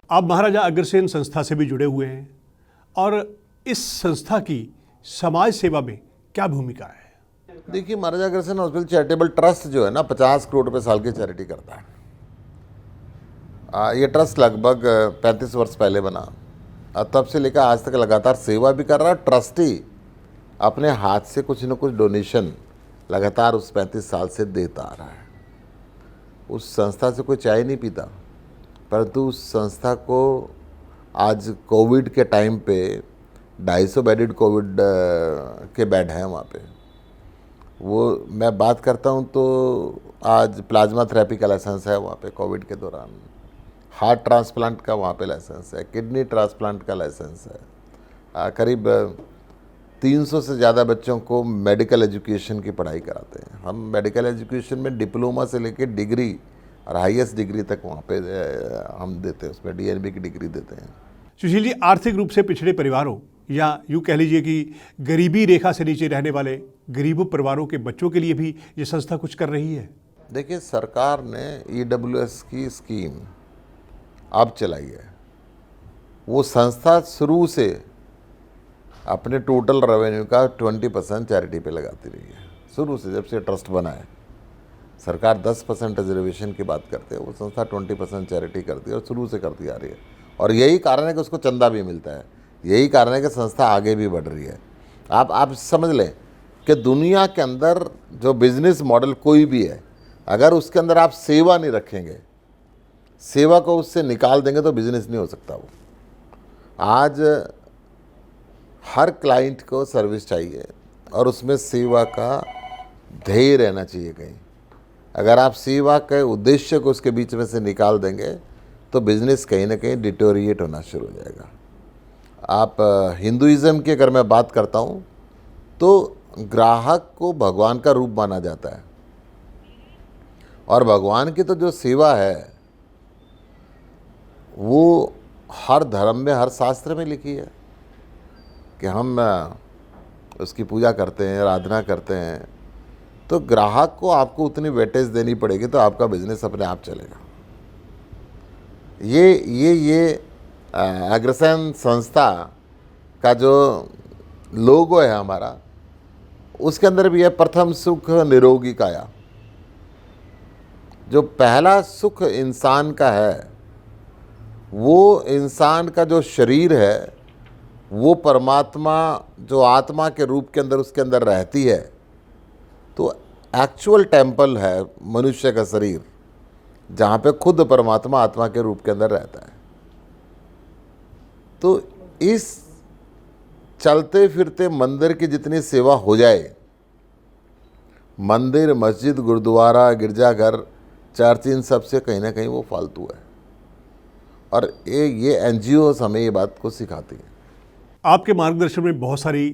आप महाराजा अग्रसेन संस्था से भी जुड़े हुए हैं और इस संस्था की समाज सेवा में क्या भूमिका है? देखिए, Maharaja Agrasen hospital charitable trust जो है ना 50 करोड़ रुपए साल की चैरिटी करता है। ये ट्रस्ट लगभग 35 वर्ष पहले बना और तब से लेकर आज तक लगातार सेवा भी कर रहा है। ट्रस्टी अपने हाथ से कुछ न कुछ डोनेशन लगातार उस 35 साल से देता आ रहा है। उस संस्था से कोई चाय नहीं पीता, परंतु उस संस्था को आज कोविड के टाइम पे 250 बेडेड कोविड के बेड हैं वहाँ पे। वो मैं बात करता हूँ तो आज प्लाज्मा थेरेपी का लाइसेंस है वहाँ पे कोविड के दौरान, हार्ट ट्रांसप्लांट का वहाँ पे लाइसेंस है, किडनी ट्रांसप्लांट का लाइसेंस है। करीब 300 से ज़्यादा बच्चों को मेडिकल एजुकेशन की पढ़ाई कराते हैं। हम मेडिकल एजुकेशन में डिप्लोमा से लेकर डिग्री और हाईएस्ट डिग्री तक वहाँ पे हम देते हैं, उसमें डीएनबी की डिग्री देते हैं। सुशील जी, आर्थिक रूप से पिछड़े परिवारों या यूँ कह लीजिए कि गरीबी रेखा से नीचे रहने वाले गरीबों परिवारों के बच्चों के लिए भी ये संस्था कुछ कर रही है? देखिए, सरकार ने ईडब्ल्यूएस की स्कीम अब चलाई है। वो संस्था शुरू से अपने टोटल रेवेन्यू का 20% चैरिटी पे लगाती रही है। शुरू से जब से ट्रस्ट बना है, सरकार 10% रिजर्वेशन की बात करते हैं, वो संस्था 20% चैरिटी करती है और शुरू से करती आ रही है। और यही कारण है कि उसको चंदा भी मिलता है, यही कारण है कि संस्था आगे भी बढ़ रही है। आप समझ लें कि दुनिया के अंदर जो बिजनेस मॉडल कोई भी है, अगर उसके अंदर आप सेवा नहीं रखेंगे, सेवा को उससे निकाल देंगे तो बिजनेस नहीं हो सकता। वो आज हर क्लाइंट को सर्विस चाहिए और उसमें सेवा का ध्येय रहना चाहिए कहीं। अगर आप सेवा के उद्देश्य को उसके बीच में से निकाल देंगे तो बिजनेस कहीं ना कहीं डिटोरिएट होना शुरू हो जाएगा। आप हिंदुइज़्म की अगर मैं बात करता हूँ तो ग्राहक को भगवान का रूप माना जाता है और भगवान की तो जो सेवा है वो हर धर्म में, हर शास्त्र में लिखी है कि हम उसकी पूजा करते हैं, आराधना करते हैं। तो ग्राहक को आपको उतनी वेटेज देनी पड़ेगी तो आपका बिजनेस अपने आप चलेगा। ये अग्रसेन संस्था का जो लोगो है हमारा, उसके अंदर भी है प्रथम सुख निरोगी काया। जो पहला सुख इंसान का है, वो इंसान का जो शरीर है वो परमात्मा जो आत्मा के रूप के अंदर उसके अंदर रहती है। तो एक्चुअल टेम्पल है मनुष्य का शरीर, जहाँ पे खुद परमात्मा आत्मा के रूप के अंदर रहता है। तो इस चलते फिरते मंदिर की जितनी सेवा हो जाए, मंदिर, मस्जिद, गुरुद्वारा, गिरजाघर, चर्च, इन सब से कहीं ना कहीं वो फालतू है। और ये एनजीओ हमें ये बात को सिखाती है। आपके मार्गदर्शन में बहुत सारी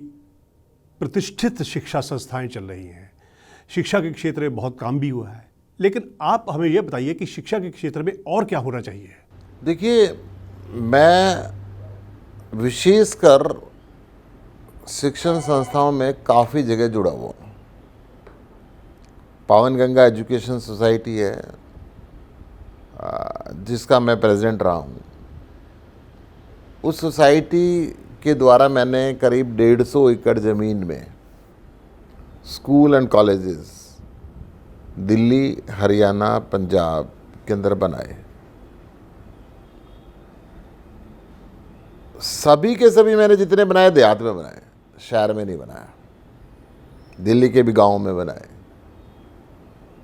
प्रतिष्ठित शिक्षा संस्थाएं चल रही हैं, शिक्षा के क्षेत्र में बहुत काम भी हुआ है, लेकिन आप हमें यह बताइए कि शिक्षा के क्षेत्र में और क्या होना चाहिए? देखिए, मैं विशेषकर शिक्षण संस्थाओं में काफ़ी जगह जुड़ा हुआ हूँ। पावन गंगा एजुकेशन सोसाइटी है जिसका मैं प्रेसिडेंट रहा हूँ। उस सोसाइटी के द्वारा मैंने करीब 150 एकड़ ज़मीन में school and colleges Delhi, Haryana, Punjab के अंदर बनाए। सभी के सभी मैंने जितने बनाए देहात में बनाए, शहर में नहीं बनाया। दिल्ली के भी गाँव में बनाए।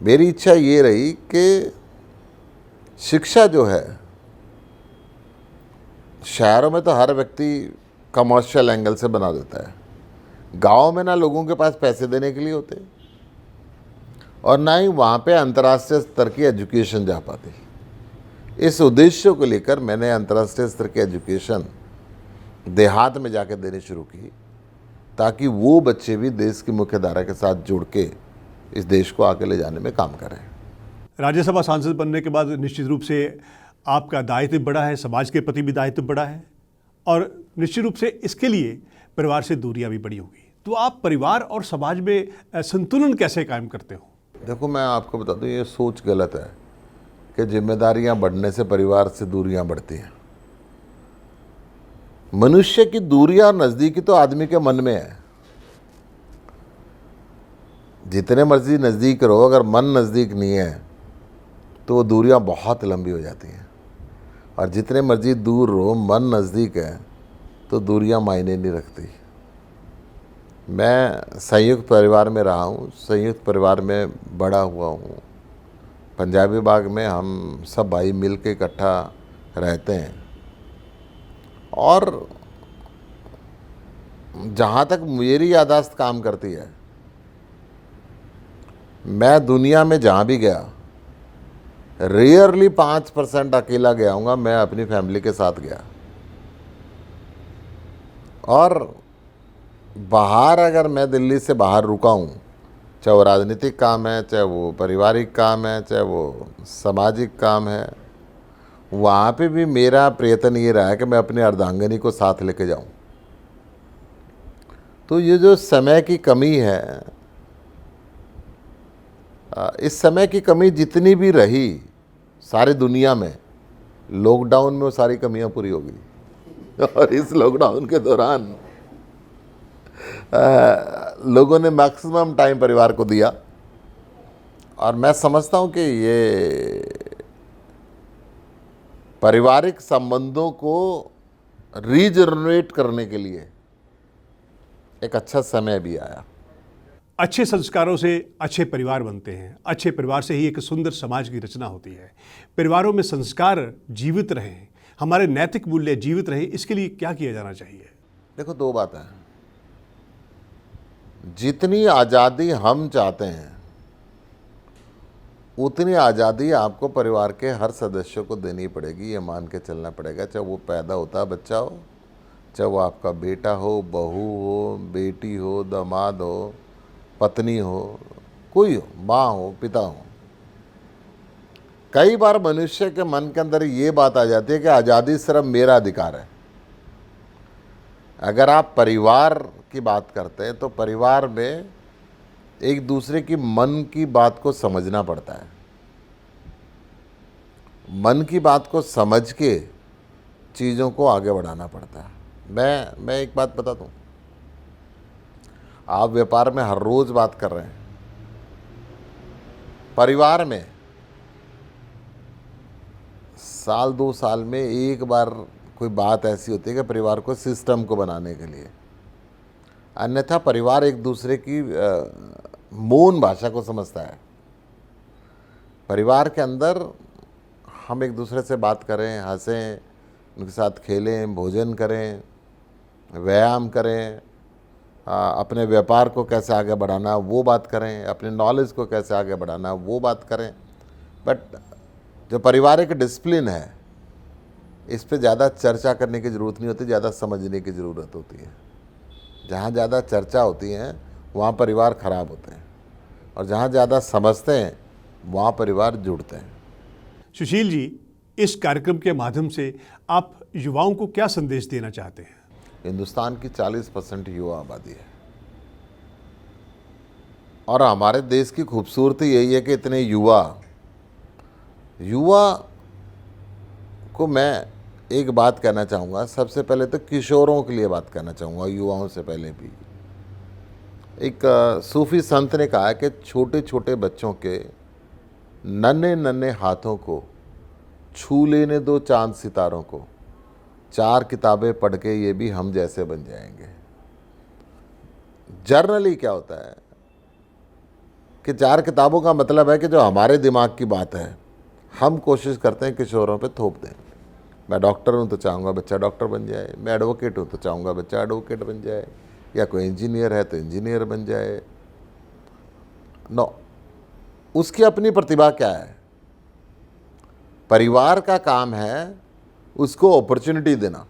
मेरी इच्छा ये रही कि शिक्षा जो है, शहरों में तो हर व्यक्ति कमर्शियल एंगल से बना देता है, गांव में ना लोगों के पास पैसे देने के लिए होते और ना ही वहाँ पे अंतर्राष्ट्रीय स्तर की एजुकेशन जा पाती। इस उद्देश्य को लेकर मैंने अंतर्राष्ट्रीय स्तर की एजुकेशन देहात में जाकर देनी शुरू की, ताकि वो बच्चे भी देश की मुख्य धारा के साथ जुड़ के इस देश को आगे ले जाने में काम करें। राज्यसभा सांसद बनने के बाद निश्चित रूप से आपका दायित्व बड़ा है, समाज के प्रति भी दायित्व बड़ा है और निश्चित रूप से इसके लिए परिवार से दूरियां भी बड़ी होगी। तो आप परिवार और समाज में संतुलन कैसे कायम करते हो? देखो, मैं आपको बता दूं, ये सोच गलत है कि जिम्मेदारियां बढ़ने से परिवार से दूरियां बढ़ती हैं। मनुष्य की दूरी और नज़दीकी तो आदमी के मन में है। जितने मर्जी नज़दीक रहो, अगर मन नज़दीक नहीं है तो वो दूरियां बहुत लंबी हो जाती हैं। और जितने मर्जी दूर रहो, मन नज़दीक है तो दूरियां मायने नहीं रखती। मैं संयुक्त परिवार में रहा हूँ, संयुक्त परिवार में बड़ा हुआ हूँ। पंजाबी बाग में हम सब भाई मिल के इकट्ठा रहते हैं। और जहाँ तक मेरी याददाश्त काम करती है, मैं दुनिया में जहाँ भी गया रेयरली 5% अकेला गया हूँगा, मैं अपनी फैमिली के साथ गया। और बाहर अगर मैं दिल्ली से बाहर रुका हूँ, चाहे वो राजनीतिक काम है, चाहे वो पारिवारिक काम है, चाहे वो सामाजिक काम है, वहाँ पे भी मेरा प्रयत्न ये रहा है कि मैं अपनी अर्धांगिनी को साथ लेके जाऊँ। तो ये जो समय की कमी है, इस समय की कमी जितनी भी रही सारी दुनिया में, लॉकडाउन में वो सारी कमियां पूरी हो गई। और इस लॉकडाउन के दौरान लोगों ने मैक्सिमम टाइम परिवार को दिया। और मैं समझता हूं कि ये पारिवारिक संबंधों को रीजनरेट करने के लिए एक अच्छा समय भी आया। अच्छे संस्कारों से अच्छे परिवार बनते हैं, अच्छे परिवार से ही एक सुंदर समाज की रचना होती है। परिवारों में संस्कार जीवित रहें, हमारे नैतिक मूल्य जीवित रहें, इसके लिए क्या किया जाना चाहिए? देखो, दो बातें हैं। जितनी आज़ादी हम चाहते हैं उतनी आज़ादी आपको परिवार के हर सदस्य को देनी पड़ेगी, ये मान के चलना पड़ेगा। चाहे वो पैदा होता बच्चा हो, चाहे वो आपका बेटा हो, बहू हो, बेटी हो, दामाद हो, पत्नी हो, कोई हो, माँ हो, पिता हो। कई बार मनुष्य के मन के अंदर ये बात आ जाती है कि आज़ादी सिर्फ मेरा अधिकार है। अगर आप परिवार की बात करते हैं तो परिवार में एक दूसरे की मन की बात को समझना पड़ता है। मन की बात को समझ के चीज़ों को आगे बढ़ाना पड़ता है। मैं एक बात बता दूं, आप व्यापार में हर रोज़ बात कर रहे हैं, परिवार में साल 2 साल में एक बार कोई बात ऐसी होती है कि परिवार को सिस्टम को बनाने के लिए, अन्यथा परिवार एक दूसरे की मौन भाषा को समझता है। परिवार के अंदर हम एक दूसरे से बात करें, हंसें, उनके साथ खेलें, भोजन करें, व्यायाम करें, अपने व्यापार को कैसे आगे बढ़ाना वो बात करें, अपने नॉलेज को कैसे आगे बढ़ाना वो बात करें। बट जो पारिवारिक डिसिप्लिन है, इस पे ज़्यादा चर्चा करने की ज़रूरत नहीं होती, ज़्यादा समझने की ज़रूरत होती है। जहाँ ज़्यादा चर्चा होती है वहाँ परिवार ख़राब होते हैं, और जहाँ ज़्यादा समझते हैं वहाँ परिवार जुड़ते हैं। सुशील जी, इस कार्यक्रम के माध्यम से आप युवाओं को क्या संदेश देना चाहते हैं? हिंदुस्तान की 40% युवा आबादी है, और हमारे देश की खूबसूरती यही है कि इतने युवा को मैं एक बात कहना चाहूँगा। सबसे पहले तो किशोरों के लिए बात कहना चाहूँगा, युवाओं से पहले भी। एक सूफी संत ने कहा है कि छोटे छोटे बच्चों के नन्हे नन्हे हाथों को छू लेने दो चांद सितारों को, 4 किताबें पढ़ के ये भी हम जैसे बन जाएंगे। जर्नली क्या होता है कि 4 किताबों का मतलब है कि जो हमारे दिमाग की बात है हम कोशिश करते हैं किशोरों पे थोप दें। मैं डॉक्टर हूँ तो चाहूँगा बच्चा डॉक्टर बन जाए, मैं एडवोकेट हूँ तो चाहूँगा बच्चा एडवोकेट बन जाए, या कोई इंजीनियर है तो इंजीनियर बन जाए। नो, उसकी अपनी प्रतिभा क्या है। परिवार का काम है उसको अपॉर्चुनिटी देना,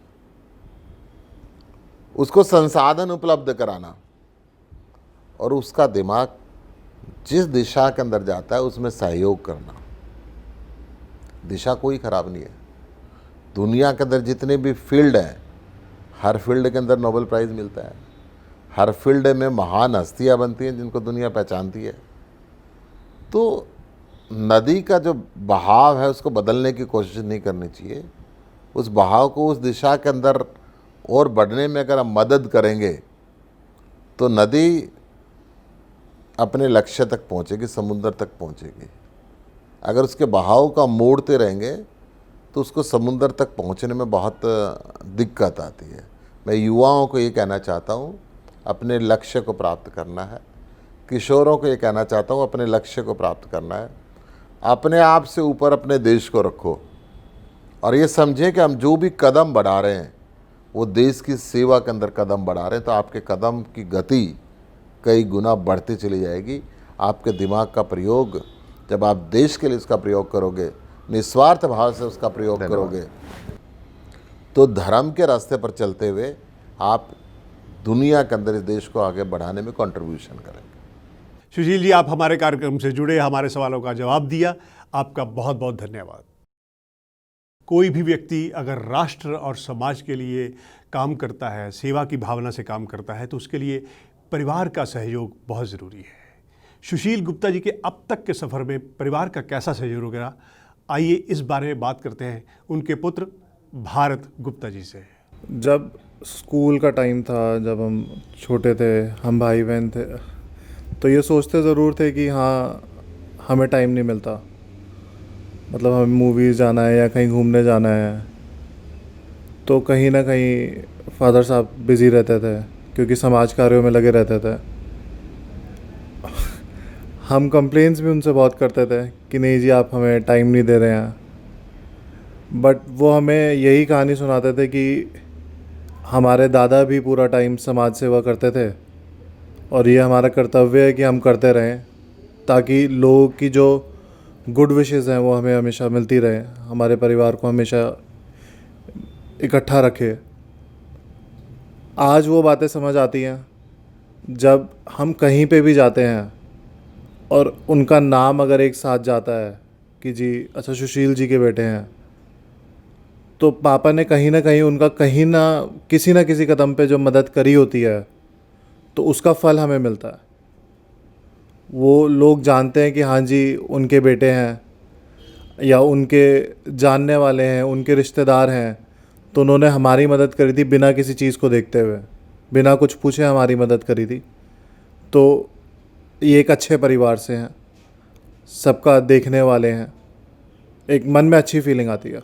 उसको संसाधन उपलब्ध कराना, और उसका दिमाग जिस दिशा के अंदर जाता है उसमें सहयोग करना। दिशा कोई खराब नहीं है। दुनिया के अंदर जितने भी फील्ड हैं, हर फील्ड के अंदर नोबेल प्राइज़ मिलता है, हर फील्ड में महान हस्तियाँ बनती हैं जिनको दुनिया पहचानती है। तो नदी का जो बहाव है उसको बदलने की कोशिश नहीं करनी चाहिए, उस बहाव को उस दिशा के अंदर और बढ़ने में अगर हम मदद करेंगे तो नदी अपने लक्ष्य तक पहुंचेगी, समुद्र तक पहुंचेगी। अगर उसके बहाव का मोड़ते रहेंगे तो उसको समुद्र तक पहुंचने में बहुत दिक्कत आती है। मैं युवाओं को ये कहना चाहता हूँ, अपने लक्ष्य को प्राप्त करना है। किशोरों को ये कहना चाहता हूँ, अपने लक्ष्य को प्राप्त करना है। अपने आप से ऊपर अपने देश को रखो और ये समझें कि हम जो भी कदम बढ़ा रहे हैं वो देश की सेवा के अंदर कदम बढ़ा रहे हैं, तो आपके कदम की गति कई गुना बढ़ती चली जाएगी। आपके दिमाग का प्रयोग जब आप देश के लिए उसका प्रयोग करोगे, निस्वार्थ भाव से उसका प्रयोग करोगे, तो धर्म के रास्ते पर चलते हुए आप दुनिया के अंदर इस देश को आगे बढ़ाने में कंट्रीब्यूशन करेंगे। सुशील जी, आप हमारे कार्यक्रम से जुड़े, हमारे सवालों का जवाब दिया, आपका बहुत बहुत धन्यवाद। कोई भी व्यक्ति अगर राष्ट्र और समाज के लिए काम करता है, सेवा की भावना से काम करता है, तो उसके लिए परिवार का सहयोग बहुत ज़रूरी है। सुशील गुप्ता जी के अब तक के सफ़र में परिवार का कैसा सहयोग रहा, आइए इस बारे में बात करते हैं उनके पुत्र भारत गुप्ता जी से। जब स्कूल का टाइम था, जब हम छोटे थे, हम भाई बहन थे, तो ये सोचते ज़रूर थे कि हाँ हमें टाइम नहीं मिलता, मतलब हमें मूवीज़ जाना है या कहीं घूमने जाना है, तो कहीं ना कहीं फादर साहब बिज़ी रहते थे क्योंकि समाज कार्यों में लगे रहते थे। हम कंप्लेंट्स भी उनसे बहुत करते थे कि नहीं जी आप हमें टाइम नहीं दे रहे हैं, बट वो हमें यही कहानी सुनाते थे कि हमारे दादा भी पूरा टाइम समाज सेवा करते थे और ये हमारा कर्तव्य है कि हम करते रहें ताकि लोगों की जो गुड विशेज़ हैं वो हमें हमेशा मिलती रहें, हमारे परिवार को हमेशा इकट्ठा रखे। आज वो बातें समझ आती हैं जब हम कहीं पे भी जाते हैं और उनका नाम अगर एक साथ जाता है कि जी अच्छा सुशील जी के बेटे हैं, तो पापा ने कहीं ना कहीं उनका कहीं ना किसी कदम पे जो मदद करी होती है तो उसका फल हमें मिलता है। वो लोग जानते हैं कि हाँ जी उनके बेटे हैं या उनके जानने वाले हैं, उनके रिश्तेदार हैं, तो उन्होंने हमारी मदद करी थी बिना किसी चीज़ को देखते हुए, बिना कुछ पूछे हमारी मदद करी थी। तो ये एक अच्छे परिवार से हैं, सबका देखने वाले हैं, एक मन में अच्छी फीलिंग आती है।